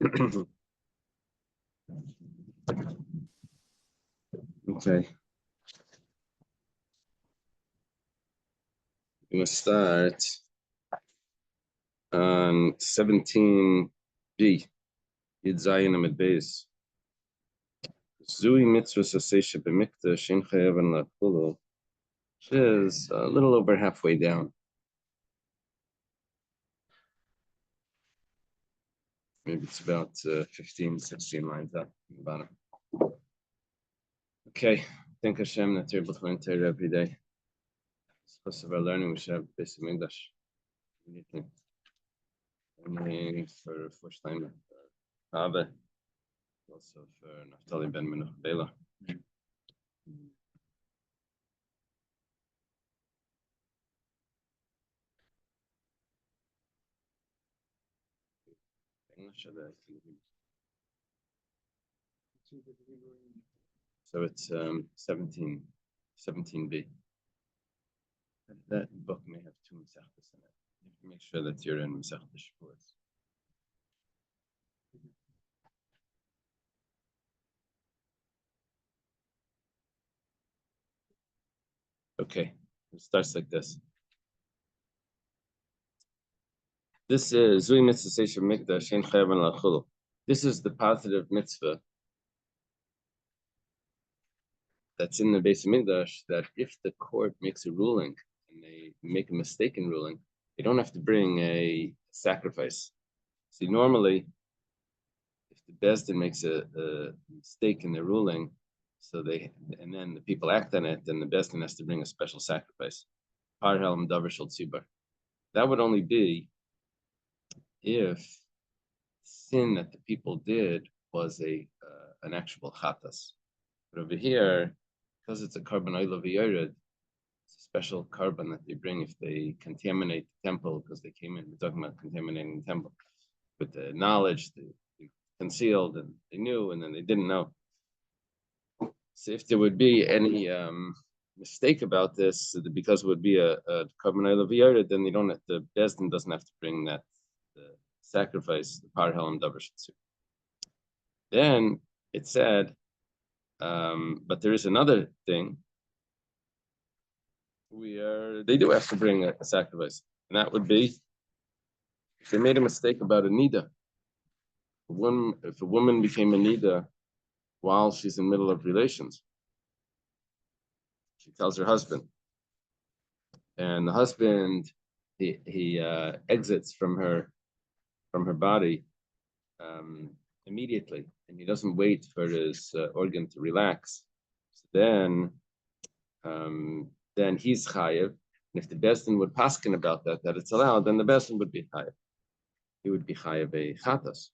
Okay. We're gonna start on 17b. Yud Zayin Amid Beis. Zui mitzvah sasesha b'mikdash ein chayav an la'kulu, which is a little over halfway down. Maybe it's about 15, 16 lines up in the bottom. Okay. Thank Hashem that you're able to learn Torah every day. Because of our learning, we should have basic English. Only for first time, Abba, also for Naftali ben Menuch Bela. English or the so it's 17b. That book may have two Masechtas in it. You have to make sure that you're in Maseches Shavuos. Okay, it starts like this. This is Zui Mitzvah Seisha Mikdash Ein Chayav an La'chulu. This is the positive mitzvah that's in the Beis Hamikdash, that if the court makes a ruling and they make a mistaken ruling, they don't have to bring a sacrifice. See, normally, if the Beis Din makes a mistake in the ruling, and then the people act on it, then the Beis Din has to bring a special sacrifice. That would only be if sin that the people did was an actual chatas. But over here, because it's a carbon oil v'yored, it's a special carbon that they bring if they contaminate the temple, because they came in, we're talking about contaminating the temple with the knowledge, they concealed, and they knew, and then they didn't know. So if there would be any mistake about this, because it would be a carbon oil v'yored, then the Beis Din doesn't have to bring that sacrifice, the par helam davar shetzu. Then it said, but there is another thing where they do have to bring a sacrifice, and that would be if they made a mistake about a nida. If a woman became a nida while she's in the middle of relations, she tells her husband, and the husband he exits from her body immediately, and he doesn't wait for his organ to relax. So then he's chayev. And if the Beis Din would paskin about that it's allowed, then the Beis Din would be chayev. He would be chayev a chatas.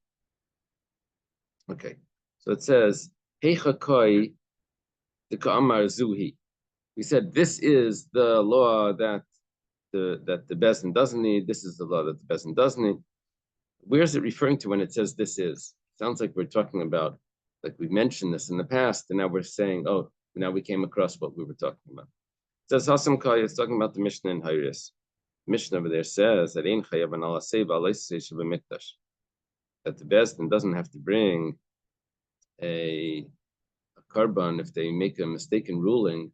Okay, so it says heicha koi the ka'amar zuhi. We said this is the law that the Beis Din doesn't need. This is the law that the Beis Din doesn't need. Where is it referring to when it says this is? Sounds like we're talking about, like we mentioned this in the past, and now we're saying, oh, now we came across what we were talking about. It says Hasam Kaya, it's talking about the Mishnah in Hayris. The Mishnah over there says that Ein Chayav an Ala Seva Alaisei Mikdash, that the Beis Din doesn't have to bring a carbon if they make a mistaken ruling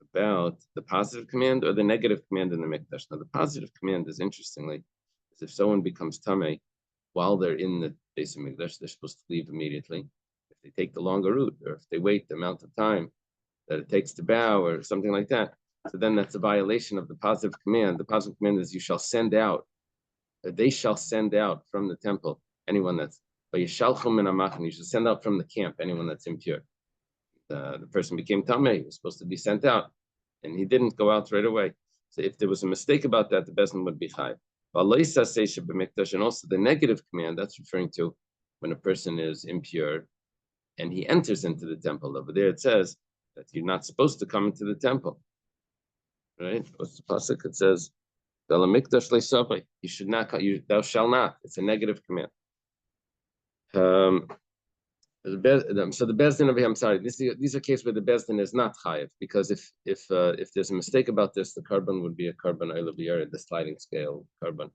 about the positive command or the negative command in the Mikdash. Now, the positive command is, interestingly, is if someone becomes Tameh while they're in the Beis Hamikdash, they're supposed to leave immediately. If they take the longer route, or if they wait the amount of time that it takes to bow, or something like that, so then that's a violation of the positive command. The positive command is you shall send out, they shall send out from the temple anyone that's, you shall send out from the camp anyone that's impure. The person became Tameh, he was supposed to be sent out, and he didn't go out right away. So if there was a mistake about that, the Beis Din would be chayav. And also the negative command, that's referring to when a person is impure and he enters into the temple. Over there it says that you're not supposed to come into the temple. Right? What's the pasuk? It says, you should not, thou shalt not. It's a negative command. So the Beis Din over here, I'm sorry, these are cases where the Beis Din is not chayav, because if there's a mistake about this, the carbon would be a carbon oil v'yored, the sliding scale carbon.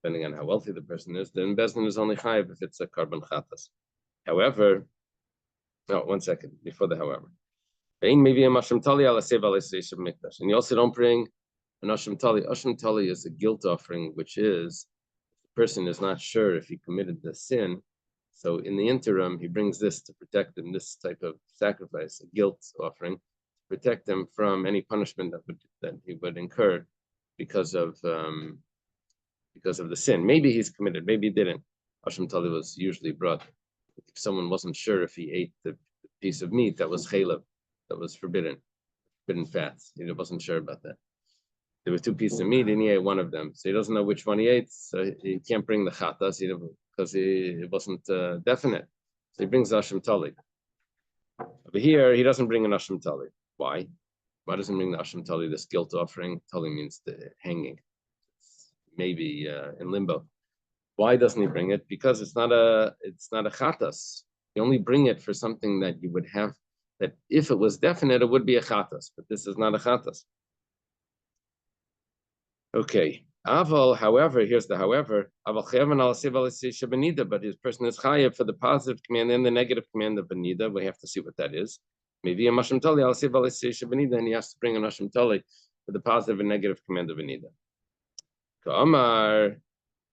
depending on how wealthy the person is, then Bezdin is only chayiv if it's a carbon chatas. However, no, 1 second before the however. And you also don't bring an asham tali. Asham tali is a guilt offering, which is the person is not sure if he committed the sin. So in the interim, he brings this to protect him, this type of sacrifice, a guilt offering, to protect him from any punishment that he would incur because of the sin. Maybe he's committed, maybe he didn't. Asham tali was usually brought if someone wasn't sure if he ate the piece of meat that was chaylev, that was forbidden fats. He wasn't sure about that. There were 2 pieces of meat and he ate one of them. So he doesn't know which one he ate. So he can't bring the chatas because it wasn't definite. So he brings the asham tali. Over here, he doesn't bring an asham tali. Why? Why doesn't he bring the asham tali, this guilt offering? Tali means the hanging. It's maybe in limbo. Why doesn't he bring it? Because it's not a chatas. You only bring it for something that you would have, that if it was definite, it would be a chatas, but this is not a chatas. Okay. Aval, however, here's the however. Aval but his person is chayav for the positive command and the negative command of benida. We have to see what that is. Maybe a masham tali and he has to bring an masham tali for the positive and negative command of benida. Ka'amar,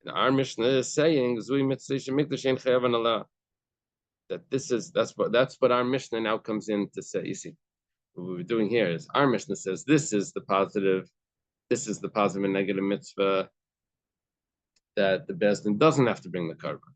our Mishnah is saying that that's what our Mishnah now comes in to say. You see, what we're doing here is our Mishnah says this is the positive and negative mitzvah that the Bezdin doesn't have to bring the carbon.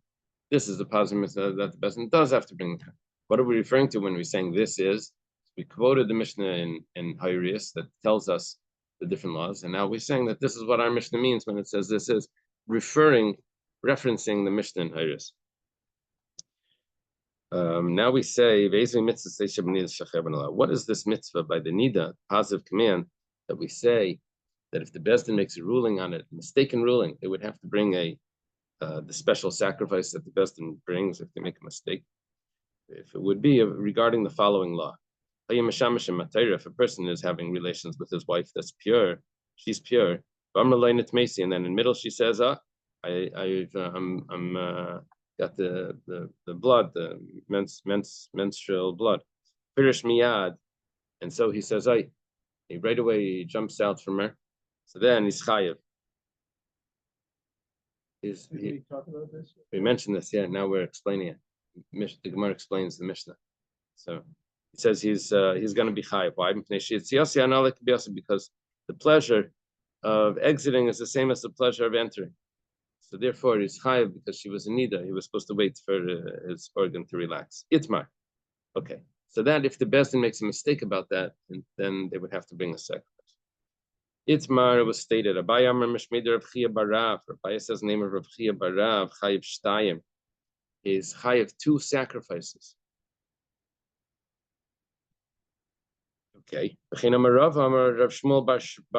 This is the positive mitzvah that the Bezdin does have to bring the carbon. What are we referring to when we're saying this is? We quoted the Mishnah in Warriors that tells us the different laws, and now we're saying that this is what our Mishnah means when it says this is, referencing the Mishnah in Warriors. Now we say, what is this mitzvah by the nida, positive command, that we say that if the Bezdin makes a ruling on it, a mistaken ruling, they would have to bring the special sacrifice that the Bezdin brings if they make a mistake. If it would be regarding the following law. If a person is having relations with his wife that's pure, she's pure, and then in the middle she says, got the blood, the menstrual blood, Pirish miyad, and so he says, he right away jumps out from her. So then he's chayiv. Did we talk about this? We mentioned this, yeah. Now we're explaining it. The Gemara explains the Mishnah. So he says he's going to be chayiv. Why? Because the pleasure of exiting is the same as the pleasure of entering. So therefore, he's chayiv because she was in nida. He was supposed to wait for his organ to relax. Itmar. Okay. So that if the Bezdin makes a mistake about that, then they would have to bring a sacrifice. Itmar was stated. Abaye Amar Mishmeder Rav Chia Barav. Abaye says the name of Rav Chia Barav chayiv shtayim is chayiv 2 sacrifices. Okay. B'chein Amar Rav Rav Shmuel Bar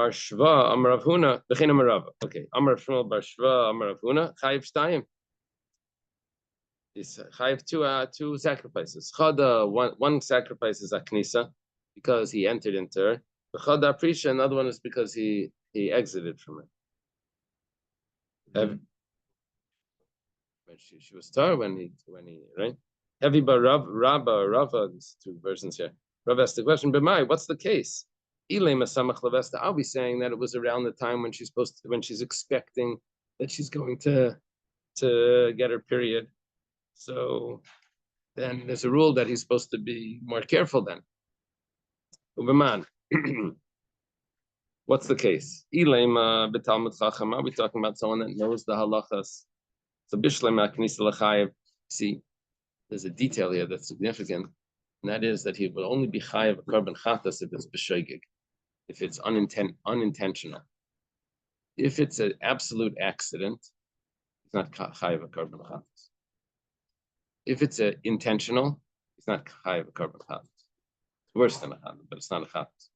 Shva Amar Rav Huna. B'chein Amar Rav. Okay. Amar Shmuel Bar Shva Amar Rav Huna chayiv shtayim. Is chayiv 2 sacrifices. Chada one sacrifice is aknisa because he entered into her. The chada prisha, another one is because he exited from her. She was tar when he right. Heavy bar Rava. These 2 versions here. Rav asked the question, "B'mai, what's the case?" I'll be saying that it was around the time when she's expecting that she's going to get her period. So then there's a rule that he's supposed to be more careful then. Ubeman. What's the case? Are we talking about someone that knows the halachas? So Bishlema Knisa L'chayev. See, there's a detail here that's significant, and that is that he will only be chayev a carbon chatas if it's b'shoigig, if it's unintentional. If it's an absolute accident, it's not chayev a carbon chatas. If it's intentional, it's not chayev a carbon chatas. It's worse than a chatas, but it's not a chatas.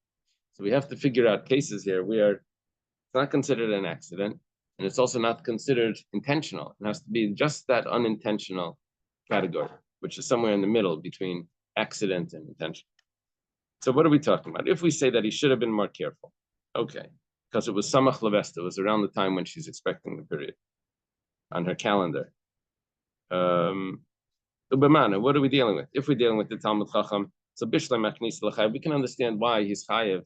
So we have to figure out cases here where it's not considered an accident, and it's also not considered intentional. It has to be just that unintentional category, which is somewhere in the middle between accident and intention. So what are we talking about? If we say that he should have been more careful, okay, because it was samach levesta, it was around the time when she's expecting the period. on her calendar. What are we dealing with? If we're dealing with the Talmud Chacham, so Bishlam Machnis L'Chayev, we can understand why he's Chayev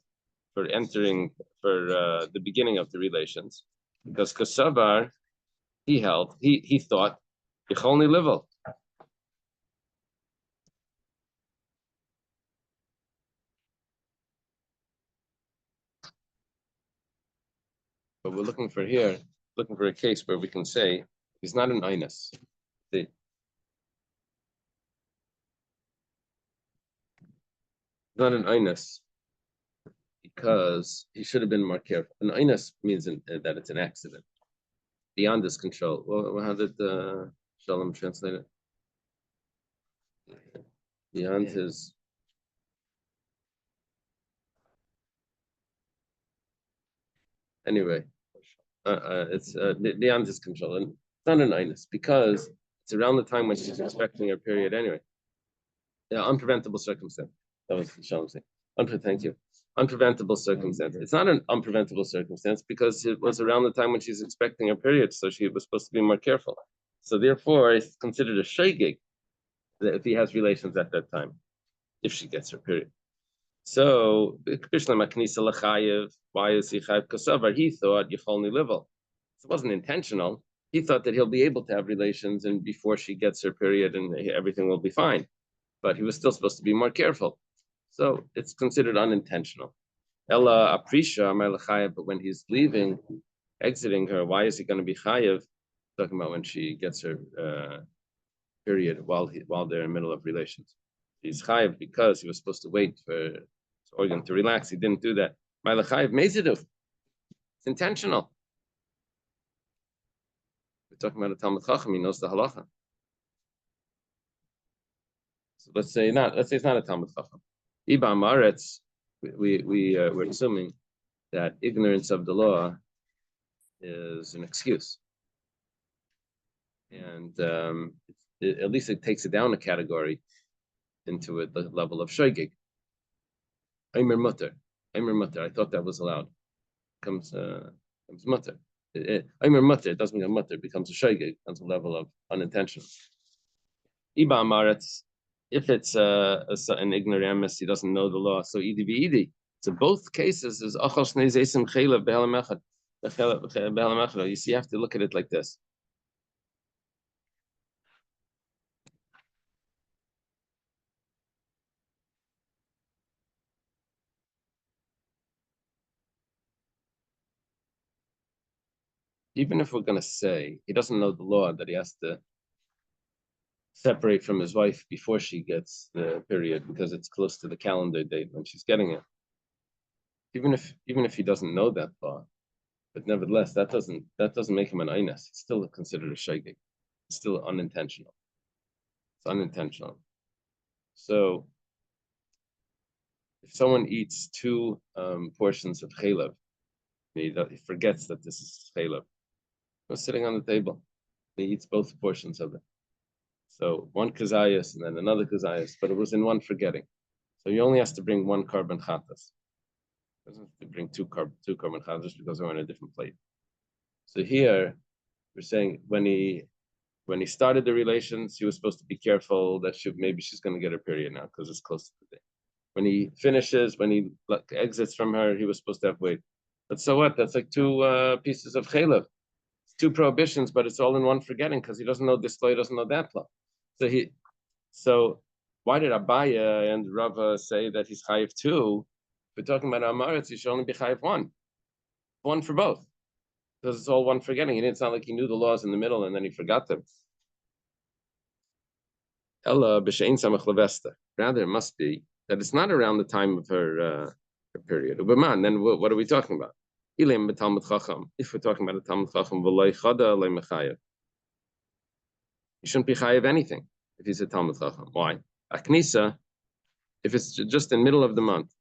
for entering the beginning of the relations, because Kosavar, he thought Yicholni Livel. But we're looking for a case where we can say he's not an Einus. Not an Einus because he should have been more careful. An Einus means that it's an accident beyond his control. Well, how did Shalom translate it? Beyond his. Anyway, it's beyond his control, and it's not an Einus because it's around the time when she's expecting her period anyway. Yeah, unpreventable circumstance. That was Shalom saying. Thank you. Unpreventable circumstance. It's not an unpreventable circumstance because it was around the time when she's expecting her period, so she was supposed to be more careful. So therefore, it's considered a shaygig if he has relations at that time, if she gets her period. So, why is he chayav kosavar? He thought yicholni livel. It wasn't intentional. He thought that he'll be able to have relations and before she gets her period and everything will be fine. But he was still supposed to be more careful. So it's considered unintentional. Ella aprisha chayav, but when he's leaving, exiting her, why is he going to be chayav? Talking about when she gets her period while they're in the middle of relations. He's chayav because he was supposed to wait for his organ to relax. He didn't do that. Chayav meziduv. It's intentional. We're talking about a Talmud Chacham. He knows the halacha. So let's say it's not a Talmud Chacham. Iba Maretz, we're assuming that ignorance of the law is an excuse, and at least it takes it down a category into the level of shoygig. Aimer mutter. I thought that was allowed. Comes mutter. Aimer mutter. It doesn't mean a mutter. It becomes a shoygig. Comes a level of unintentional. Iba Maretz. If it's an ignoramus, he doesn't know the law. So idi v'idi. So both cases is achos neizesim chaylev be'elam echad. You see, you have to look at it like this. Even if we're going to say he doesn't know the law that he has to separate from his wife before she gets the period because it's close to the calendar date when she's getting it. Even if he doesn't know that law, but nevertheless, that doesn't make him an Einus. It's still considered a shaygig. It's still unintentional. It's unintentional. So if someone eats two portions of chaylev, he forgets that this is chaylev. Was sitting on the table. He eats both portions of it. So one kazayas and then another kazayas, but it was in one forgetting. So he only has to bring one carbon chatas. He doesn't have to bring two carbon chatas because they're on a different plate. So here we're saying when he started the relations, he was supposed to be careful that maybe she's going to get her period now because it's close to the day. When he finishes, when he exits from her, he was supposed to have wait. But so what? That's like two pieces of chaylev. It's two prohibitions, but it's all in one forgetting because he doesn't know this law, he doesn't know that law. So why did Abaya and Rava say that he's chayiv two? If we're talking about Amaretz, he should only be chayiv one for both, because it's all one forgetting. It's not like he knew the laws in the middle and then he forgot them. Ella b'shein samach levesta. Rather, it must be that it's not around the time of her period. Ubeman, then what are we talking about? Ilim b'talmud chacham. If we're talking about a talmud chacham, v'loy chada loy mechayev. He shouldn't be chayev anything if he's a talmud chacham. Why? Aknisa, if it's just in the middle of the month,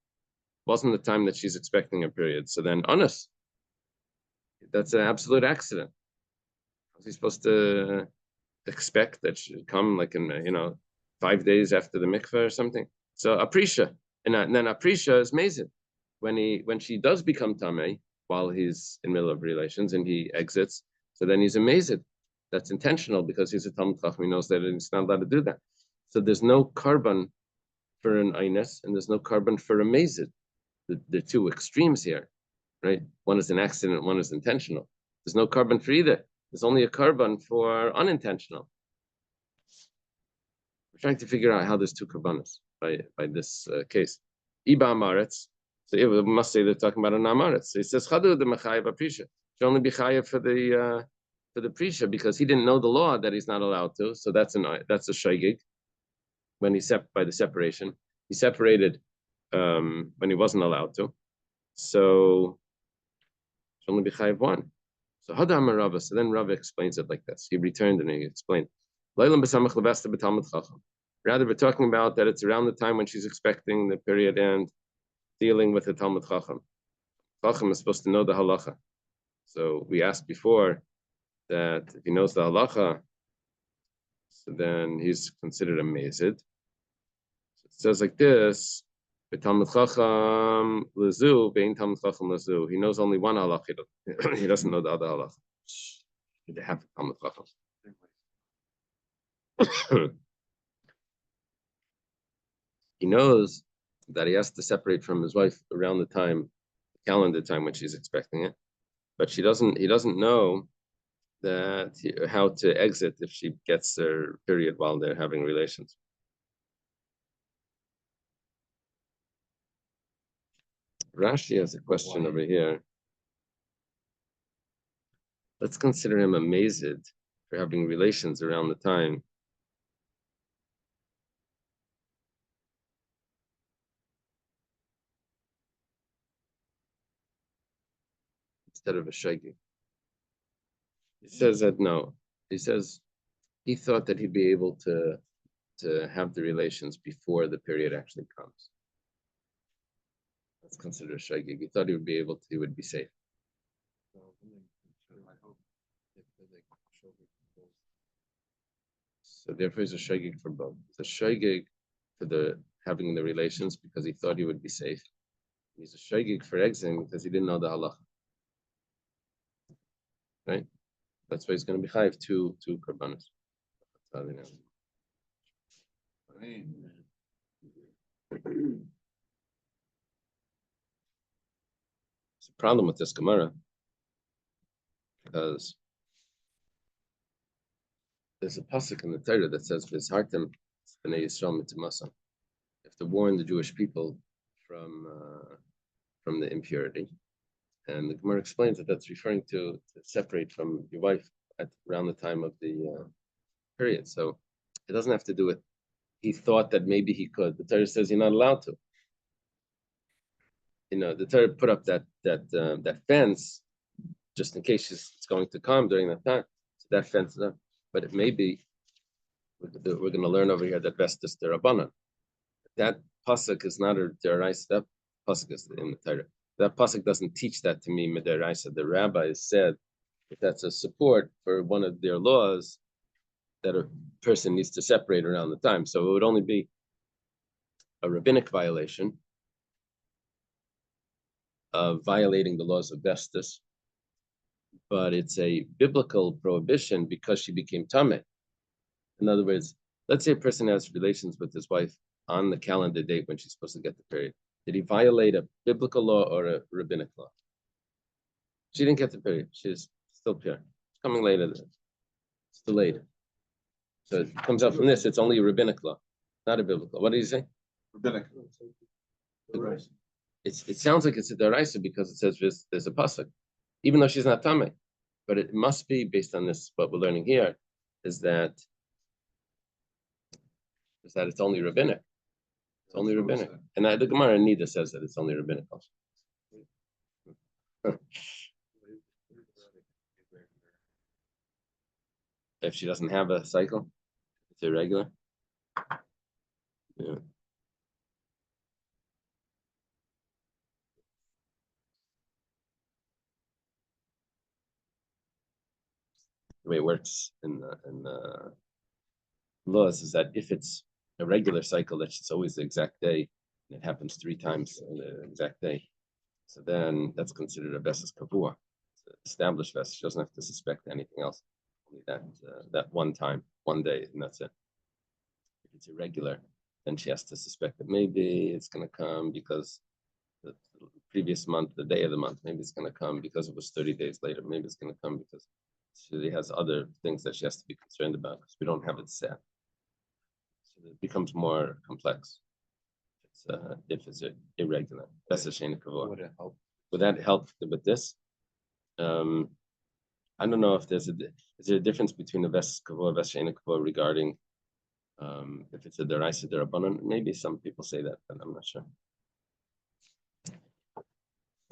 wasn't the time that she's expecting her period. So then, honest, that's an absolute accident. Was he supposed to expect that she would come like in 5 days after the mikveh or something? So aprisha, and then aprisha is mezid. When she does become tamei while he's in the middle of relations and he exits, so then he's a mezid. that's intentional because he's a Talmud Chacham. He knows that he's not allowed to do that. So there's no carbon for an Eines, and there's no carbon for a Mazid. The two extremes here, right? One is an accident, one is intentional. There's no carbon for either. There's only a carbon for unintentional. We're trying to figure out how there's two karbanos by this case. Iba Amaretz. So we must say they're talking about an Amaretz. So he says Chadu the Mechayev Aprisha. Should only be chayev for the prisha because he didn't know the law that he's not allowed to. So that's a shaygig. When he by the separation, he separated when he wasn't allowed to. So should only be chayev one. So Hadam Rava. So then Rava explains it like this. He returned and he explained. Rather, we're talking about that it's around the time when she's expecting the period and dealing with the Talmud Chacham. Chacham is supposed to know the halacha. So we asked before that if he knows the halacha, so then he's considered a mazid. So it says like this: Talmud Chacham lezu, bein Talmud Chacham lezu. He knows only one halacha. He doesn't know the other halacha. They have Talmud Chacham. He knows that he has to separate from his wife around the calendar time when she's expecting it, but he doesn't know that how to exit if she gets her period while they're having relations. Rashi has a question over here. Let's consider him a mazid for having relations around the time. Instead of a shaggy. He says that no. He says he thought that he'd be able to have the relations before the period actually comes. Let's consider a shaggy. He thought he would be able to, he would be safe. So therefore he's a shagig for both. He's a shagig for the having the relations because he thought he would be safe. He's a shagig for exiting because he didn't know the halacha. Right? That's why he's going to be chayiv two karbanos. It's a problem with this Gemara because there's a pasuk in the Torah that says "V'zhartem b'nei Yisrael mitzmasa." You have to warn the Jewish people from the impurity, and the Gemara explains that that's referring to separate from your wife around the time of the period. So it doesn't have to do with he thought that maybe he could. The Torah says you're not allowed to. The Torah put up that fence just in case it's going to come during that time. So that fence is up. But it may be, we're going to learn over here that vestis derabanan. That pasuk is not a deraisa. That pasuk is in the Torah. That pasuk doesn't teach that to me midaraisa. The rabbi said if that's a support for one of their laws that a person needs to separate around the time. So it would only be a rabbinic violation of violating the laws of vestis, but it's a biblical prohibition because she became tameh. In other words, let's say a person has relations with his wife on the calendar date when she's supposed to get the period. Did he violate a biblical law or a rabbinic law? She didn't get the period. She's still pure. It's coming later. It's delayed. So it comes out from this. It's only a rabbinic law, not a biblical. What did he say? Rabbinic. It sounds like it's a deraisa because it says there's a pasuk, even though she's not tameh. But it must be based on this. What we're learning here is that it's only rabbinic. It's only rabbinic, and the Gemara Nida says that it's only rabbinic also. If she doesn't have a cycle, it's irregular. Yeah. The way it works in the laws is that if it's a regular cycle, that it's always the exact day, and it happens 3 times on the exact day, so then that's considered a vestis kavua, established vestis. She doesn't have to suspect anything else. only that one time, one day, and that's it. If it's irregular, then she has to suspect that maybe it's going to come because the previous month, the day of the month, maybe it's going to come because it was 30 days later. Maybe it's going to come because she has other things that she has to be concerned about because we don't have it set. So it becomes more complex if it's irregular. That's a shayna kavod. Would it help? Would that help with this? I don't know if is there a difference between a ves kavod and ves shayna kavod regarding if it's a deraisa derabanan. Maybe some people say that, but I'm not sure.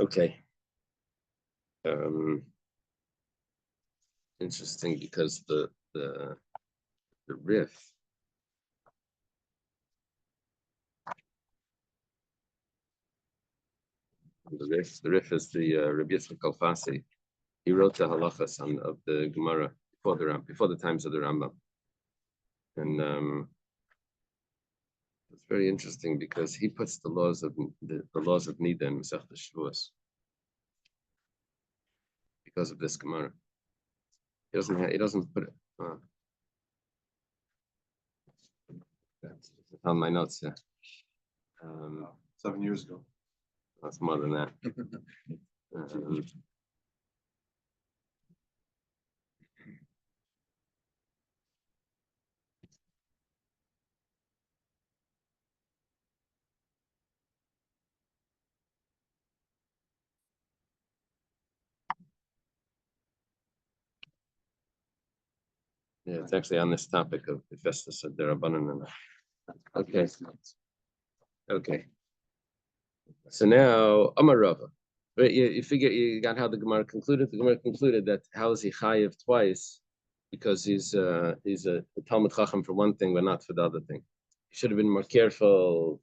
Okay. Interesting because the riff. The riff is the Rabbi Yitzchak Alfasi. He wrote the halachas of the Gemara before the times of the Rambam, and it's very interesting because he puts the laws of Nida in Maseches Shavuos because of this Gemara. He doesn't put it. That's on my notes here. 7 years ago. That's more than that. Yeah, it's actually on this topic of the Festus of Derabanan. Okay. Okay. So now Amarava. Right, you figure you got how the Gemara concluded. The Gemara concluded that how is he chayiv twice? Because he's a Talmud Chacham for one thing, but not for the other thing. He should have been more careful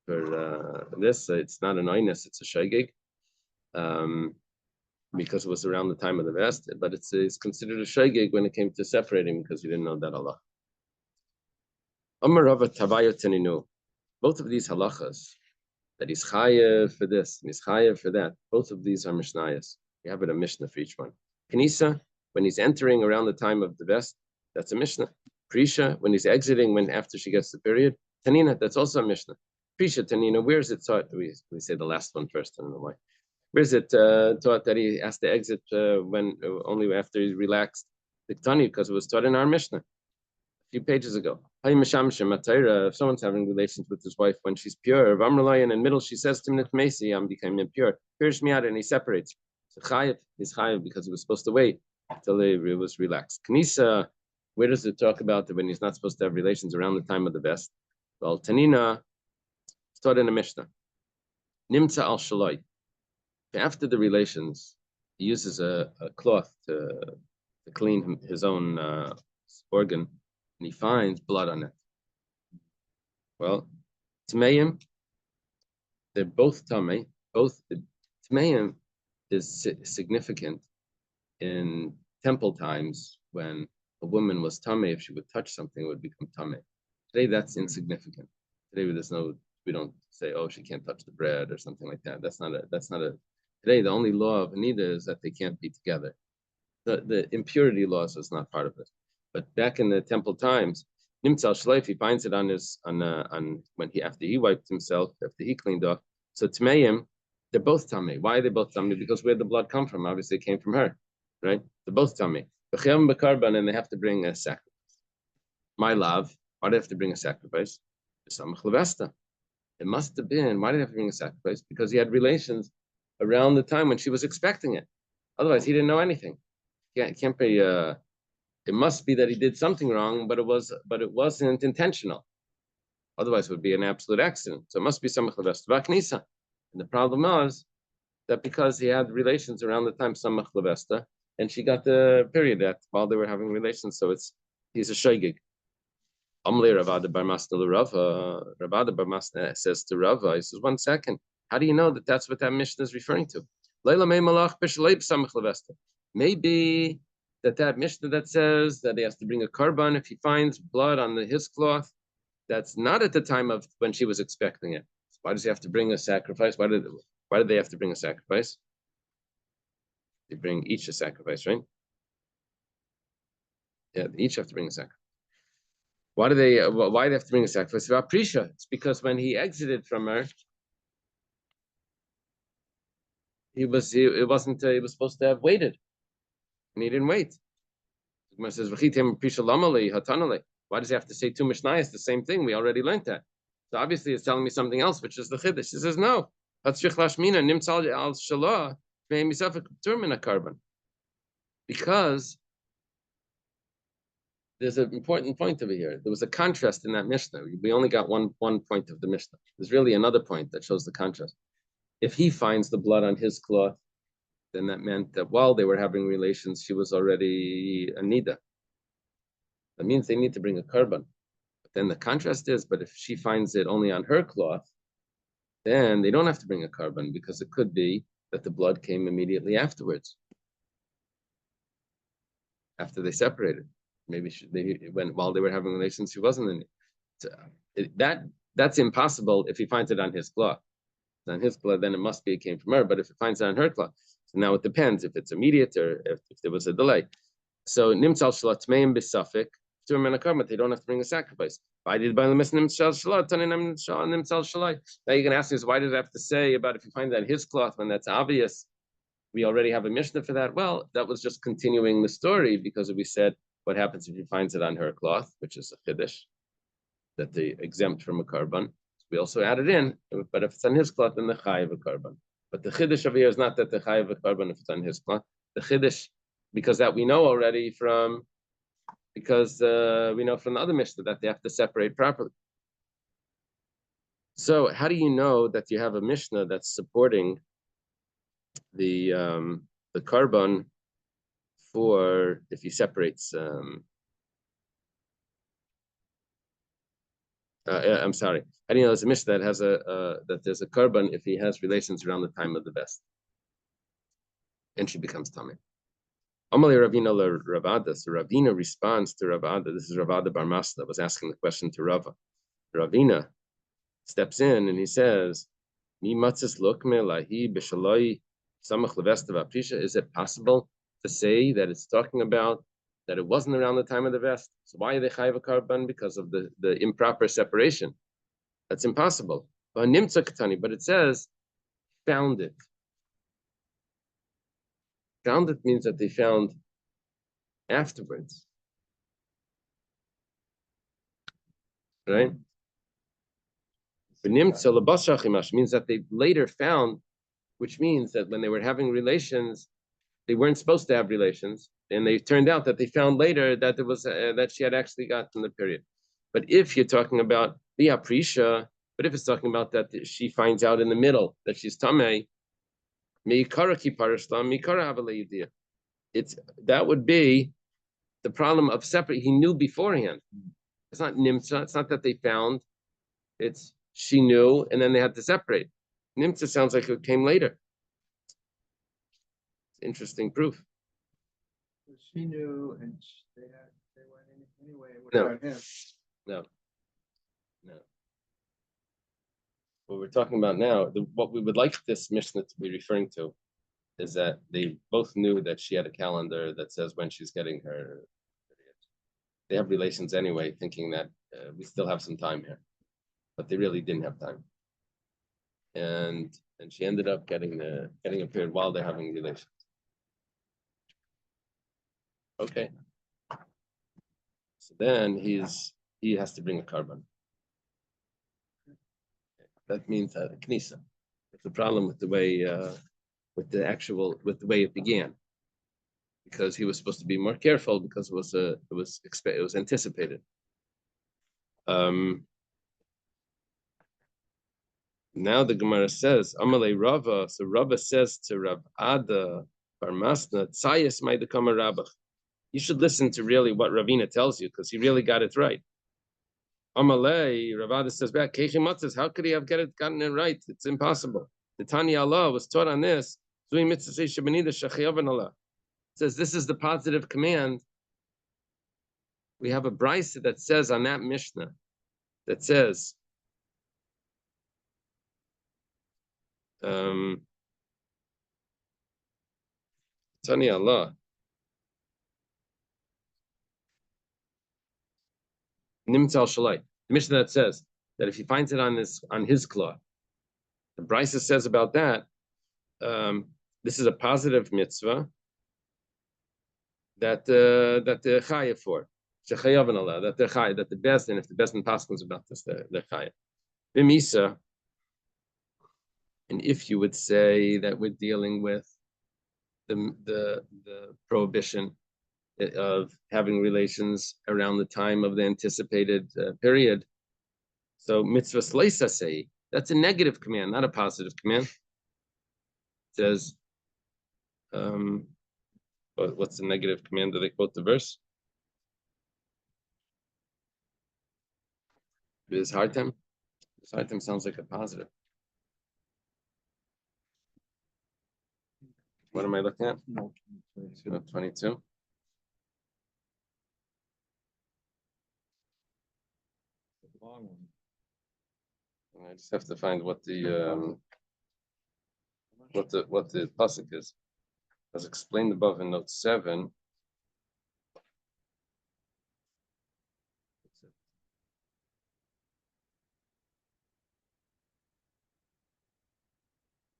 for this. It's not an oinus, it's a shaygig. Because it was around the time of the vest, but it's considered a shaygig when it came to separating because he didn't know that Allah. Amarava Tavayo Teninu. Both of these halachas, that he's chayev for this and he's chayev for that. Both of these are mishnayos. You have it a mishnah for each one. Kanisa, when he's entering around the time of the vest, that's a mishnah. Prisha, when he's exiting, after she gets the period. Tanina, that's also a mishnah. Prisha, Tanina, where is it taught? We say the last one first. I don't know why. Where is it taught that he has to exit when only after he's relaxed? The Tani, because it was taught in our mishnah a few pages ago. If someone's having relations with his wife when she's pure, if I'm relying in the middle, she says to me, I'm becoming impure. Purish me out, and he separates. So chayiv is chayiv because he was supposed to wait until he was relaxed. Knisa, where does it talk about that when he's not supposed to have relations around the time of the best? Well, Tanina, it's taught in a mishnah. Nimtza al shaloi. After the relations, he uses a cloth to clean his own organ, and he finds blood on it. Well, Tmeim, they're both Tamei. Both Tmeim is significant in temple times when a woman was Tamei. If she would touch something, it would become Tamei. Today, that's insignificant. Today, we don't say, oh, she can't touch the bread or something like that. That's not a. Today, the only law of Anida is that they can't be together. The impurity laws is not part of it. But back in the temple times, Nimtzal Shleif, he finds it on when after he wiped himself, after he cleaned off. So Tmeim, they're both Tamei. Why are they both Tamei? Because where did the blood come from? Obviously, it came from her, right? They're both Tamei. And they have to bring a sacrifice. My love, why do they have to bring a sacrifice? It must have been, why did he have to bring a sacrifice? Because he had relations around the time when she was expecting it. Otherwise, he didn't know anything. It can't be. It must be that he did something wrong, but it wasn't intentional. Otherwise, it would be an absolute accident. So it must be samach levesta v'aknisa. And the problem was that because he had relations around the time samach levesta, and she got the period that while they were having relations, so he's a shaygig. Amle Ravada bar Masna l'Rava. Ravada bar Masna says to Rava, he says, 1 second. How do you know that that's what that Mishnah is referring to? Maybe that Mishnah that says that he has to bring a karban if he finds blood on his cloth, that's not at the time of when she was expecting it. So why does he have to bring a sacrifice? Why did they have to bring a sacrifice? They bring each a sacrifice, right? Yeah, they each have to bring a sacrifice. Why do they? Why they have to bring a sacrifice? About Prisha. It's because when he exited from her, it wasn't. He was supposed to have waited, and he didn't wait. It says, why does he have to say two Mishnayos the same thing? We already learned that. So obviously it's telling me something else, which is the Chiddush. He says, no. Because there's an important point over here. There was a contrast in that Mishnah. We only got one point of the Mishnah. There's really another point that shows the contrast. If he finds the blood on his cloth, then that meant that while they were having relations, she was already a nida. That means they need to bring a korban. But then the contrast is, but if she finds it only on her cloth, then they don't have to bring a korban because it could be that the blood came immediately afterwards, after they separated. Maybe while they were having relations, she wasn't in it. That's impossible if he finds it on his cloth. On his cloth, then it must be it came from her. But if it finds it on her cloth, so now it depends if it's immediate or if there was a delay. So nimtzal shalat tmeim b'safik to a karma. They don't have to bring a sacrifice. Why did by the nimtzal shalat nimtzal shalai? Now you're going to ask me, why does it have to say about if you find that on his cloth when that's obvious? We already have a Mishnah for that. Well, that was just continuing the story because we said what happens if he finds it on her cloth, which is a chiddush that they exempt from a korban. We also added in, but if it's on his cloth, then the chayiv a korban. But the chiddush over here is not that the chayiv a korban if it's on his cloth. The chiddush, because that we know already from, because we know from the other Mishnah that they have to separate properly. So how do you know that you have a Mishnah that's supporting the korban for if he separates? I'm sorry. How do you know there's a Mishnah that has that there's a korban if he has relations around the time of the best, and she becomes tummy? Amalei Ravina Ravada. So Ravina responds to Ravada. This is Ravada Bar Masna was asking the question to Rava. Ravina steps in and he says, "Mi matzis lokme lahi b'shaloi samach levesta v'aprisha." Is it possible to say that it's talking about that it wasn't around the time of the vest? So why are they chayiv a korban? Because of the improper separation. That's impossible. But it says found it. Found it means that they found afterwards, right? Means that they later found, which means that when they were having relations, they weren't supposed to have relations, and they turned out that they found later that there was that she had actually gotten the period. But if you're talking about the aprisha, but if it's talking about that she finds out in the middle that she's tamei, it's that would be the problem of separate. He knew beforehand. It's not nimtza. It's not that they found. It's she knew, and then they had to separate. Nimtza sounds like it came later. Interesting proof. She knew, and they went in anyway without him. No. What we're talking about now, what we would like this Mishnah to be referring to, is that they both knew that she had a calendar that says when she's getting her. They have relations anyway, thinking that we still have some time here, but they really didn't have time. And she ended up getting a period while they're having relations. Okay. So then he has to bring a korban. That means a knisa. It's a problem with the way with the way it began, because he was supposed to be more careful because it was anticipated. Now the Gemara says, Amalei Rava. So Rava says to Rav Ada Bar Masna, Tzayis Maidakama Rabach. You should listen to really what Ravina tells you, because he really got it right. Amalei, Rav Ada says back, Keichim Matzes, how could he have gotten it right? It's impossible. The Tanya Allah was taught on this. It says this is the positive command. We have a brisa that says on that Mishnah that says Tani Allah. Nimtzal Shalai. The Mishnah that says that if he finds it on his claw, the Brisa says about that, this is a positive mitzvah that they're chayav for. That they're chayav, that the best, and if the best in paskins about this, they're chayav. B'misa, and if you would say that we're dealing with the prohibition of having relations around the time of the anticipated period, so mitzvah sleisa say that's a negative command, not a positive command. It says, what's the negative command? Do they quote the verse? This hard time. This hard time sounds like a positive. What am I looking at? No, 22. long one. I just have to find what the pasuk is. As explained above in note 7.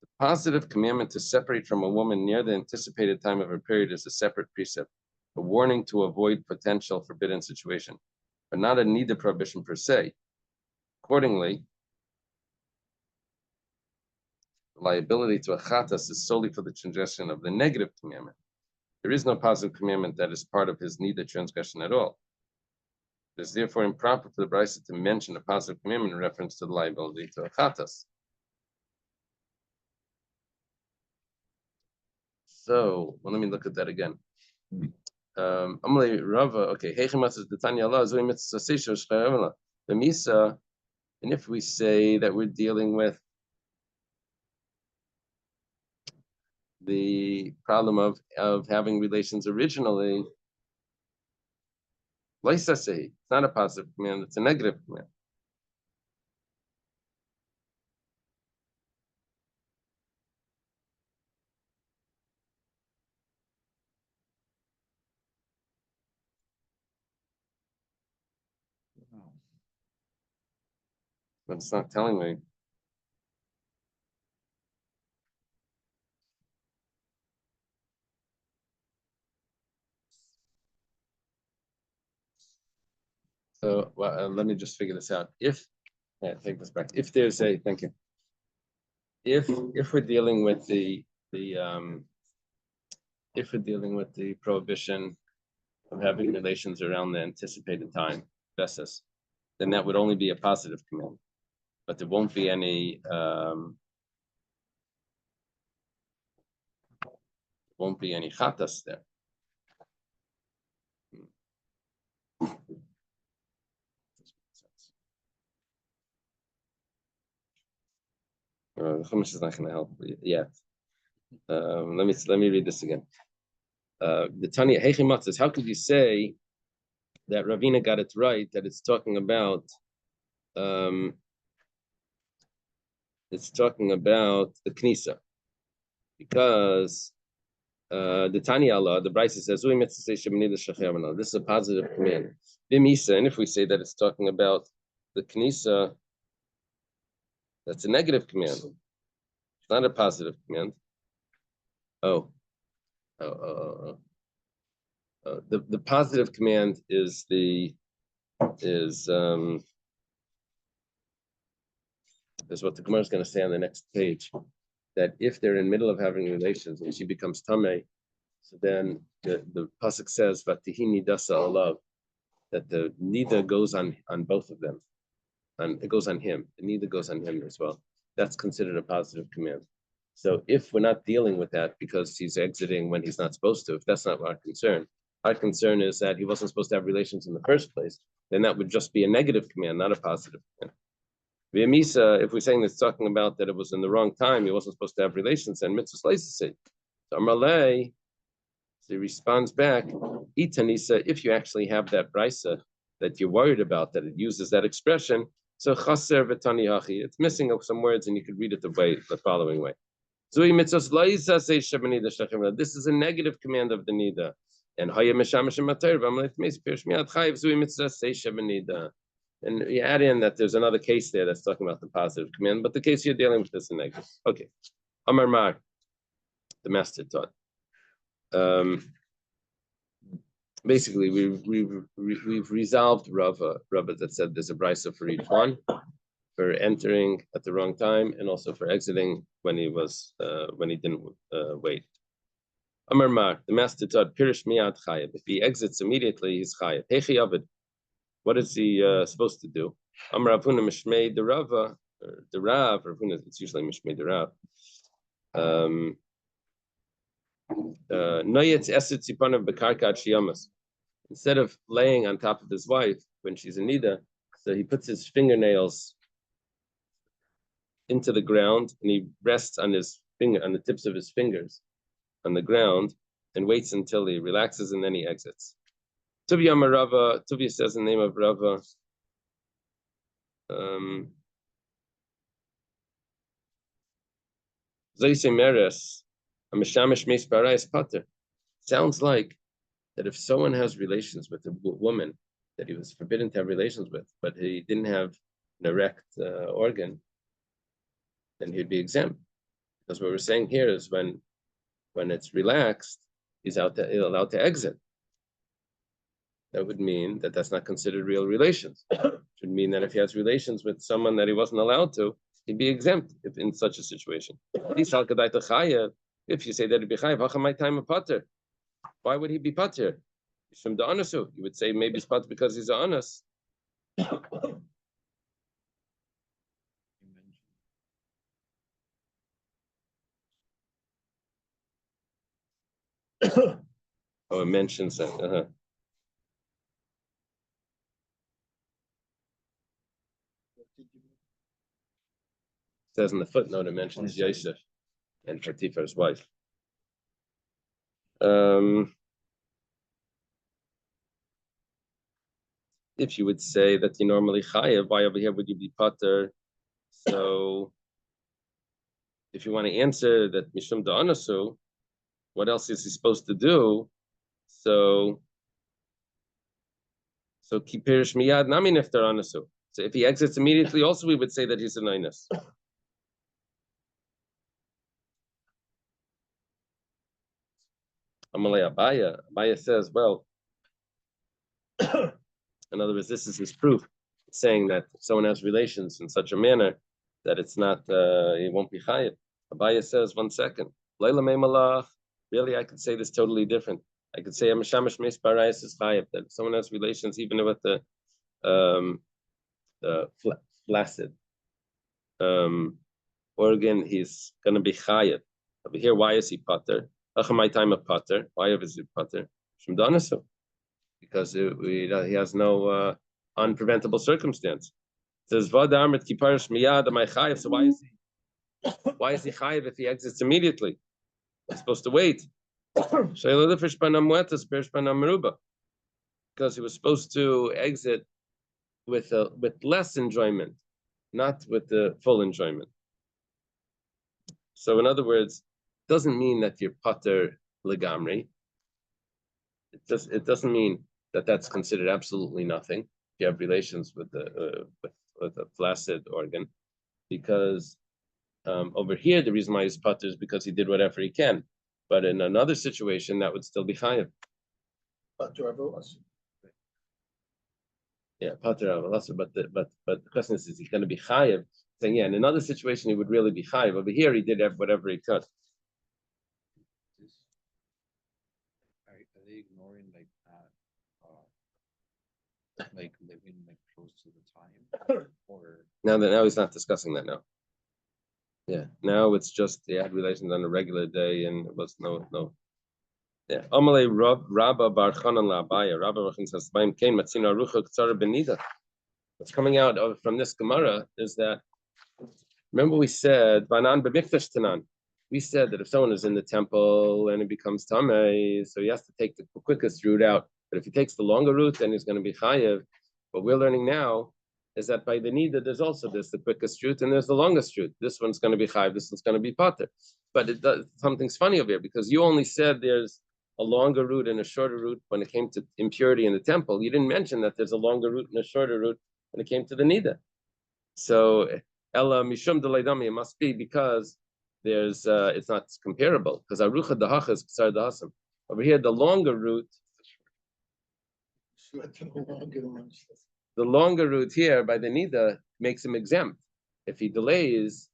The positive commandment to separate from a woman near the anticipated time of her period is a separate precept, a warning to avoid potential forbidden situation, but not a nida prohibition per se. Accordingly, the liability to a chatas is solely for the transgression of the negative commandment. There is no positive commandment that is part of his nida transgression at all. It is therefore improper for the Brisa to mention a positive commandment in reference to the liability to a chatas. So, well, let me look at that again. Amalei Rava, okay. The Misa, and if we say that we're dealing with the problem of having relations originally, it's not a positive command, it's a negative command. But it's not telling me. So let me just figure this out. Take this back. If there's a, thank you. If we're dealing with the prohibition of having relations around the anticipated time, then that would only be a positive command. But there won't be any chatas there. The Chumash is not going to help yet. Let me read this again. The Tanya Heichimat says, how could you say that Ravina got it right, that it's talking about the Knisa? Because the Tanya Allah, the Brisa says, this is a positive command. And if we say that it's talking about the Knisa, that's a negative command. It's not a positive command. The positive command is what the Gemara is going to say on the next page, that if they're in the middle of having relations and she becomes tamei, so then the pasuk says vatihi nidasa alav, that the nida goes on both of them, and it goes on him. The nida goes on him as well. That's considered a positive command. So if we're not dealing with that because he's exiting when he's not supposed to, if that's not our concern is that he wasn't supposed to have relations in the first place, then that would just be a negative command, not a positive command. V'yamisa, if we're saying it's talking about that it was in the wrong time, he wasn't supposed to have relations, and mitzvah leisase. So Amalei, so he responds back, Itanisa, if you actually have that brisa that you're worried about, that it uses that expression, so chaser v'tanihachi, it's missing some words, and you could read it the following way. This is a negative command of the nida. And and you add in that there's another case there that's talking about the positive command, but the case you're dealing with is the negative. Okay. Amar Mar, the master taught. Basically, we've resolved Rava that said there's a brisa for each one, for entering at the wrong time and also for exiting when he didn't wait. Amar Mar, the master taught Pirish Miyad Chayev. If he exits immediately, he's Chayev. Hechi Avid. What is he supposed to do? Amar Avuna Mishmei the Rava, or the Rav, or Avuna, it's usually Mishmei the Rav. Noyetz Eset Tzipanav Bekarkat Shiyamas. Instead of laying on top of his wife when she's in Nida, so he puts his fingernails into the ground and he rests on the tips of his fingers on the ground and waits until he relaxes and then he exits. Tuvia Marava, Tuvia says the name of Rava. Sounds like that if someone has relations with a woman that he was forbidden to have relations with, but he didn't have an erect organ, then he'd be exempt. Because what we're saying here is when it's relaxed, he's allowed to exit. That would mean that that's not considered real relations. It would mean that if he has relations with someone that he wasn't allowed to, he'd be exempt in such a situation. If you say that he'd be chayav, how come my time of pater? Why would he be pater? He's from the anasu. You would say maybe he's pater because he's an anas. Oh, it mentions that. It says in the footnote, it mentions Yosef and Potiphara's wife. If you would say that you normally chayav, why over here would you be pater? So, if you want to answer that mishum da'anasu, what else is he supposed to do? So kipirish miyad nami niftar anasu. So if he exits immediately, also we would say that he's an inus. Amalei Abaya says, well, in other words, this is his proof, saying that if someone has relations in such a manner that it's not, it won't be chayiv. Abaya says, 1 second. Leila mei malach. Really, I could say this totally different. I could say Amashamish Meis Barayas is chayiv, that if someone has relations even with the flaccid organ, he's going to be chayiv. Over here, why is he pater? My time of pater. Why is he pater? Shemdanasu, because he has no unpreventable circumstance. It says Vadamet Kiparish Miyad my chayiv. So why is he chayiv if he exits immediately? He's supposed to wait. Because he was supposed to exit with less enjoyment, not with the full enjoyment. So in other words, it doesn't mean that you're pater legamri. It doesn't mean that that's considered absolutely nothing. If you have relations with a flaccid organ, because over here the reason why he's pater is because he did whatever he can. But in another situation, that would still be chayav. Yeah, pater avalasa. But the question is he going to be chayav? Saying in another situation he would really be chayav. Over here he did whatever he could. Are they ignoring like living close to the time, or now he's not discussing that now. Yeah, now it's just they had relations on a regular day, and it was no. Yeah, Amalei Rabba Bar Chanan LaAbaya. Rabba Bar Chanan says, "Ba'im Kain Matzina Rucha K'tzara Benida." What's coming out from this Gemara is that, remember we said Vanan B'Mikdash Tanan. We said that if someone is in the temple and it becomes tamei, so he has to take the quickest route out. But if he takes the longer route, then he's going to be chayev. What we're learning now is that by the nida, there's the quickest route and there's the longest route. This one's going to be chayiv, this one's going to be pater. But something's funny over here because you only said there's a longer route and a shorter route when it came to impurity in the temple. You didn't mention that there's a longer route and a shorter route when it came to the nida. So Ella Mishum Delaydami, it must be because there's it's not comparable, because Arucha Dahacha is Ksar Dahasam. Over here, the longer route, the longer route here by the nida makes him exempt. If he delays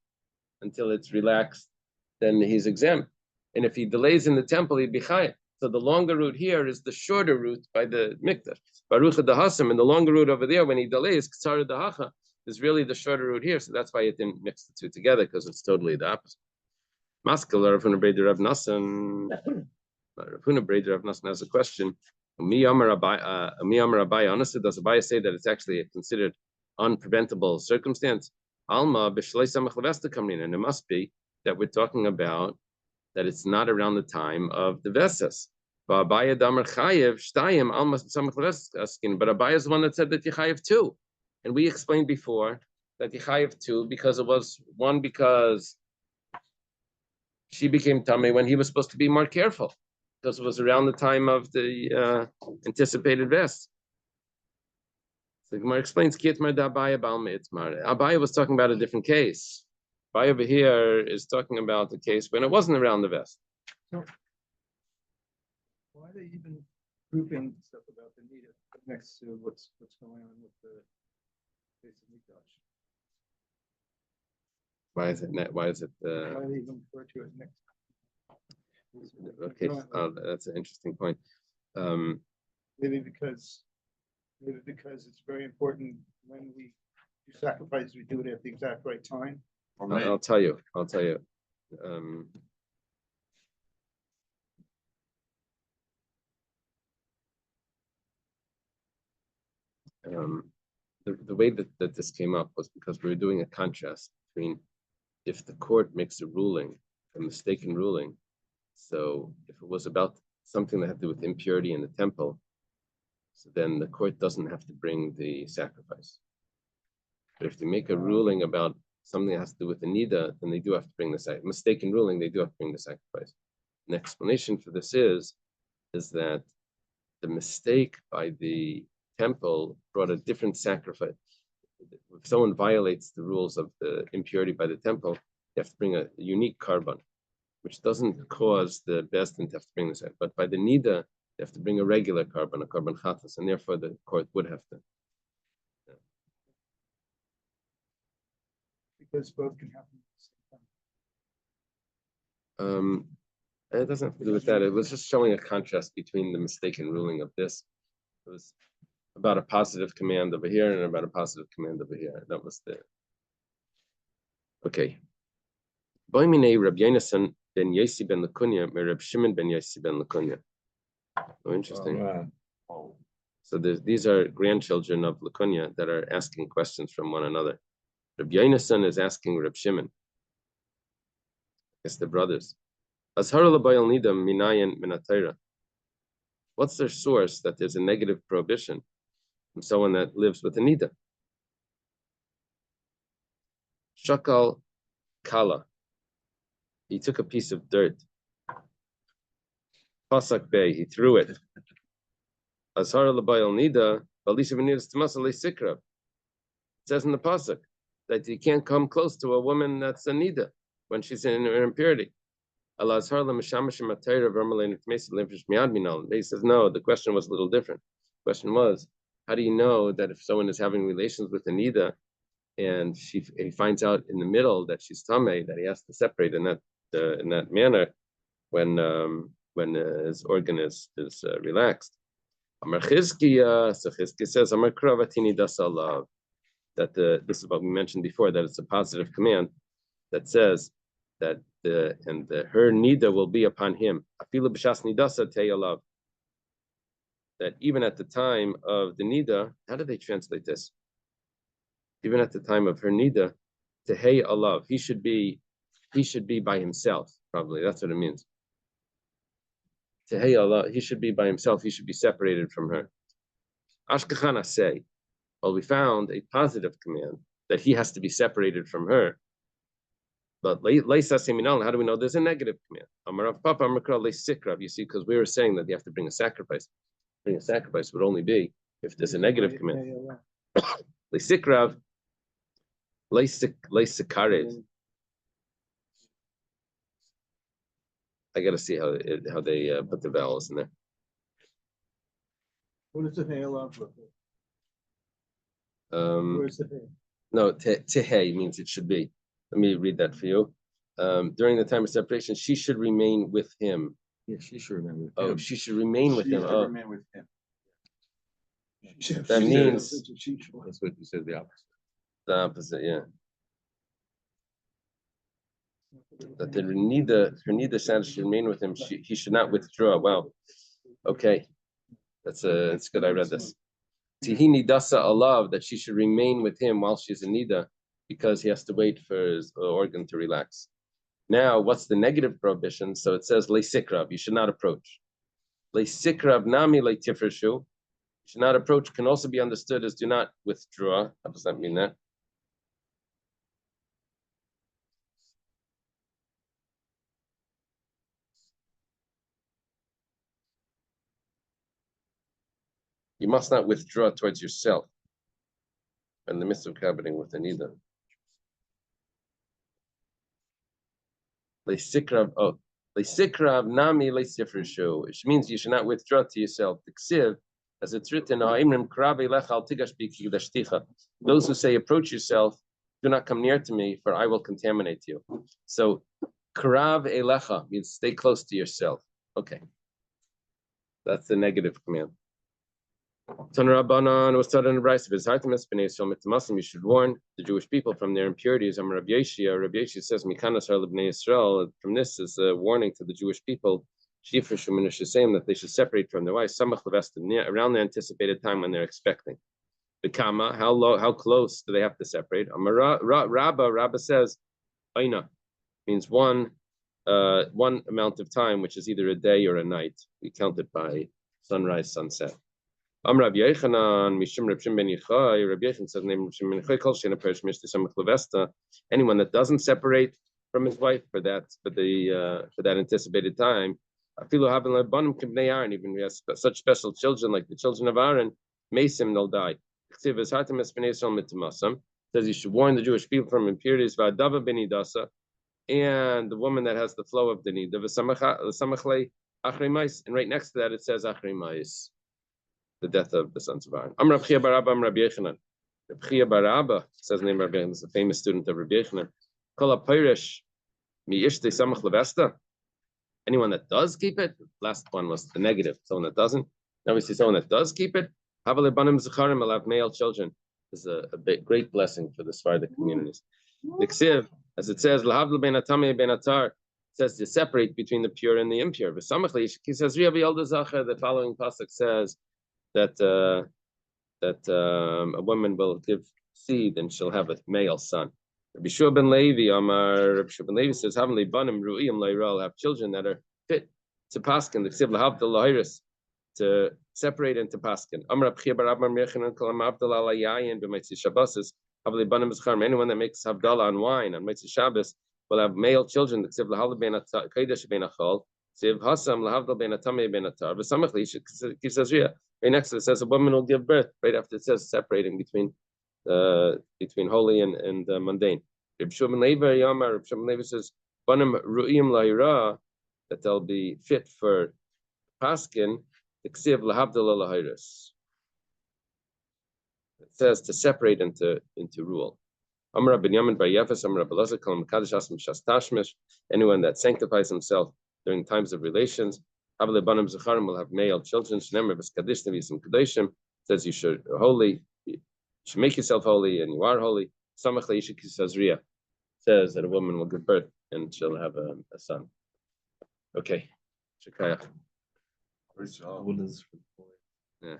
until it's relaxed, then he's exempt. And if he delays in the temple, he'd be chayav. So the longer route here is the shorter route by the mikdash. Baruch Dahasam, and the longer route over there, when he delays, Ksar Dahacha, is really the shorter route here. So that's why it didn't mix the two together, because it's totally the opposite. Maskal Rav Huna Breder Rav Nassan. Rav Huna Breder Rav Nassan has a question. Mi Amar Abai. Honestly, does Abai say that it's actually a considered unpreventable circumstance? Alma b'shlei samach levesta coming in, and it must be that we're talking about that it's not around the time of the Vesas. But Abai Damar Chayev Shtayim Alma samach levesta. But Abai is the one that said that you Chayev too, and we explained before that you Chayev too because it was one because she became tummy when he was supposed to be more careful, because it was around the time of the anticipated vest. So Gemara explains, Abaye was talking about a different case. Abaye over here is talking about the case when it wasn't around the vest. So, why are they even grouping stuff about the nida next to what's going on with the base of mikdash? Why is it? Why do they even refer to it next? Okay, that's an interesting point. Maybe because it's very important when we do sacrifice, we do it at the exact right time. I'll tell you. The way that this came up was because we were doing a contrast between if the court makes a ruling, a mistaken ruling. So if it was about something that had to do with impurity in the temple, so then the court doesn't have to bring the sacrifice. But if they make a ruling about something that has to do with the nida, then they do have to bring the sacrifice. Mistaken ruling, they do have to bring the sacrifice. An explanation for this is that the mistake by the temple brought a different sacrifice. If someone violates the rules of the impurity by the temple, they have to bring a unique carbon, which doesn't cause the best to have to bring this out. But by the nida, they have to bring a regular carbon, a carbon chatas, and therefore the court would have to. Yeah. Because both can happen at the same time. It doesn't have to do with that. It was just showing a contrast between the mistaken ruling of this. It was about a positive command over here and about a positive command over here. That was the. Okay. Boy mine Rab Yonasan ben Yossi ben Lakunya, Rab Shimon ben Yossi ben Lakunya. Oh, interesting. So these are grandchildren of Lakunya that are asking questions from one another. Rab Yonasan is asking Rab Shimon. It's the brothers. Azhar l'bayal nidam minayin minatayra. What's their source that there's a negative prohibition from someone that lives with a nida? Shakal kala. He took a piece of dirt. Pasak bay, he threw it. Azhar l'bayal nida, balisha v'nidas tamasale sikra. It says in the pasuk that you can't come close to a woman that's a nida when she's in her impurity. He says, no, the question was a little different. The question was, how do you know that if someone is having relations with a nida and he finds out in the middle that she's tamei, that he has to separate in that manner when his organ is relaxed? Amar Chizkiya, so Chizkiya says, Amar Kravatini dasalav, that this is what we mentioned before, that it's a positive command that says that her nida will be upon him. That even at the time of the nida, how do they translate this? Even at the time of her nida, tehei alav, he should be by himself. Probably that's what it means. Tehei alav, he should be by himself. He should be separated from her. Ashkechana say, well, we found a positive command that he has to be separated from her. But leisa seminal, how do we know there's a negative command? Amarav Papa Amakra leisikrav. You see, because we were saying that you have to bring a sacrifice. Bring a sacrifice would only be if there's a negative command. Leisikrav, leisikares. I got to see how they put the vowels in there. What is the hail of? Where's the hail? No, tehei means it should be. Let me read that for you. During the time of separation, she should remain with him. Yeah, she should remain with him. Oh, she should remain with She him. should Oh, remain with him. that means That's what you said, the opposite. the opposite. Yeah, that her neither side should remain with him. He should not withdraw. Wow. Okay, it's good. I read this. Tihini dasa alav, that she should remain with him while she's in nida, because he has to wait for his organ to relax. Now, what's the negative prohibition? So it says leisikrav, you should not approach. Leisikrav nami leitifreshu, you should not approach, can also be understood as do not withdraw. How does that mean that? You must not withdraw towards yourself in the midst of cohabiting with an nida. Leisikrav nami leisifreshu, which means you should not withdraw to yourself. Ksiv, as it's written, those who say approach yourself, do not come near to me, for I will contaminate you. So krav elecha means stay close to yourself. Okay, that's the negative command. Tanrabanan was taught in the Bryce of his heart. You should warn the Jewish people from their impurities. Rabbi Yeshia says, from this is a warning to the Jewish people that they should separate from their wives around the anticipated time when they're expecting. The kama, how close do they have to separate? Rabba says, aina means one amount of time, which is either a day or a night. We count it by sunrise, sunset. Rabbi Yechanan, Mishum Reb Shimon ben Yochai, Rabbi Yechon says, name Reb Shimon ben Yochai, Kol Sheina Perish Mishti Samach Levesta. Anyone that doesn't separate from his wife for that anticipated time, Afilu Haben Lebanim Kibnei Aaron, even if he has such special children like the children of Aaron, Mesim, they'll die. Chtiv is Hatem Esbnei Yisrael Mitamasam, says you should warn the Jewish people from impurities, Va'adava Benidasa, and the woman that has the flow of the nida, V'samachle Achrei Mais, and right next to that it says Achrei Mais, the death of the sons of Aaron. Am Rav Chia bar Abba, Am Rabbi Yechanan. Rav Chia bar Abba says the name of Rabbi Yechanan, is a famous student of Rabbi Yechanan. Kol ha'pirish mi ishtei samach levesta. Anyone that does keep it, last one was the negative, someone that doesn't. Now we see someone that does keep it. Havel lebanim zecharim, will have male children. This is a great blessing for the Sephardic communities. The ksiv, as it says, lahavdil ben atame ben atar, says to separate between the pure and the impure. V'samachli, he says, the following pasuk says that a woman will give seed and she'll have a male son. Rabbi Shua ben Levi, Rabbi Shua ben Levi says, "Haven't banim ru'im la'ira, have children that are fit to paskin, the ksiv lahavdil lahiris, to separate into paskin." Amar Rabbi Chia bar Abba Mechanan kolam Abdullah layayin b'Maseches Shavuos. Haven't banim zcharim. Anyone that makes havdalah on wine on Maseches Shabbos will have male children. The ksiv lahavdil ben kodesh ben achol. Ksiv hasam lahavdil ben atame ben atar. V'samachli kisazria. Right next to it says a woman will give birth. Right after it says separating between holy and mundane. Reb Shua ben Levi Yamar, Reb Shua ben Levi says, "Banim ru'im la'ira," that they'll be fit for paskin. The ksiv lahavdil lahiris. It says to separate into rule. Amar ben Yamin bar Yefes, Amar Belazar Kalam Kadosh Asam Shas Tashmish. Anyone that sanctifies himself during times of relations. Havle banim zecharim will have male children. Shnemer b'skadish nevisim kadeshim, says you should holy, you should make yourself holy, and you are holy. Samach leishik kisazria, says that a woman will give birth and she'll have a son. Okay, Shekayach. What is for the boy?